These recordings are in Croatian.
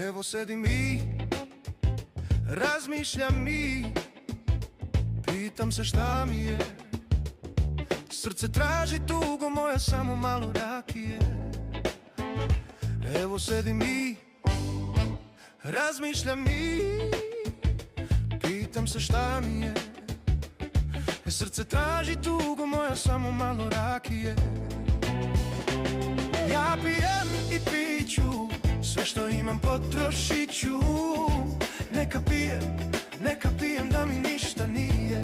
Evo sedim i razmišljam i pitam se šta mi je. Srce traži tugo moja, samo malo rakije. Evo sedim i razmišljam i pitam se šta mi je. Srce traži tugo moja, samo malo rakije. Ja pijem i piću, sve što imam potrošit ću. Neka pijem da mi ništa nije.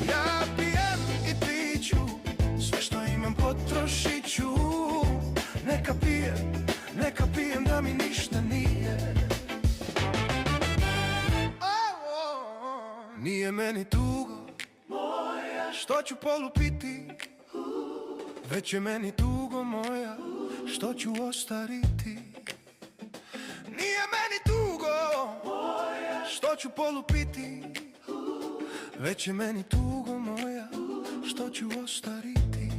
Ja pijem i piću, sve što imam potrošit ću. Neka pijem da mi ništa nije. Nije meni tugo moja, što ću polupiti, već je meni tugo moja, što ću ostariti. Nije meni tugo moja, što ću polupiti, već je meni tugo moja, što ću ostariti.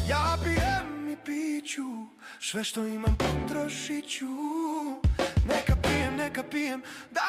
Ja pijem i piću, sve što imam potrošit ću. Neka pijem da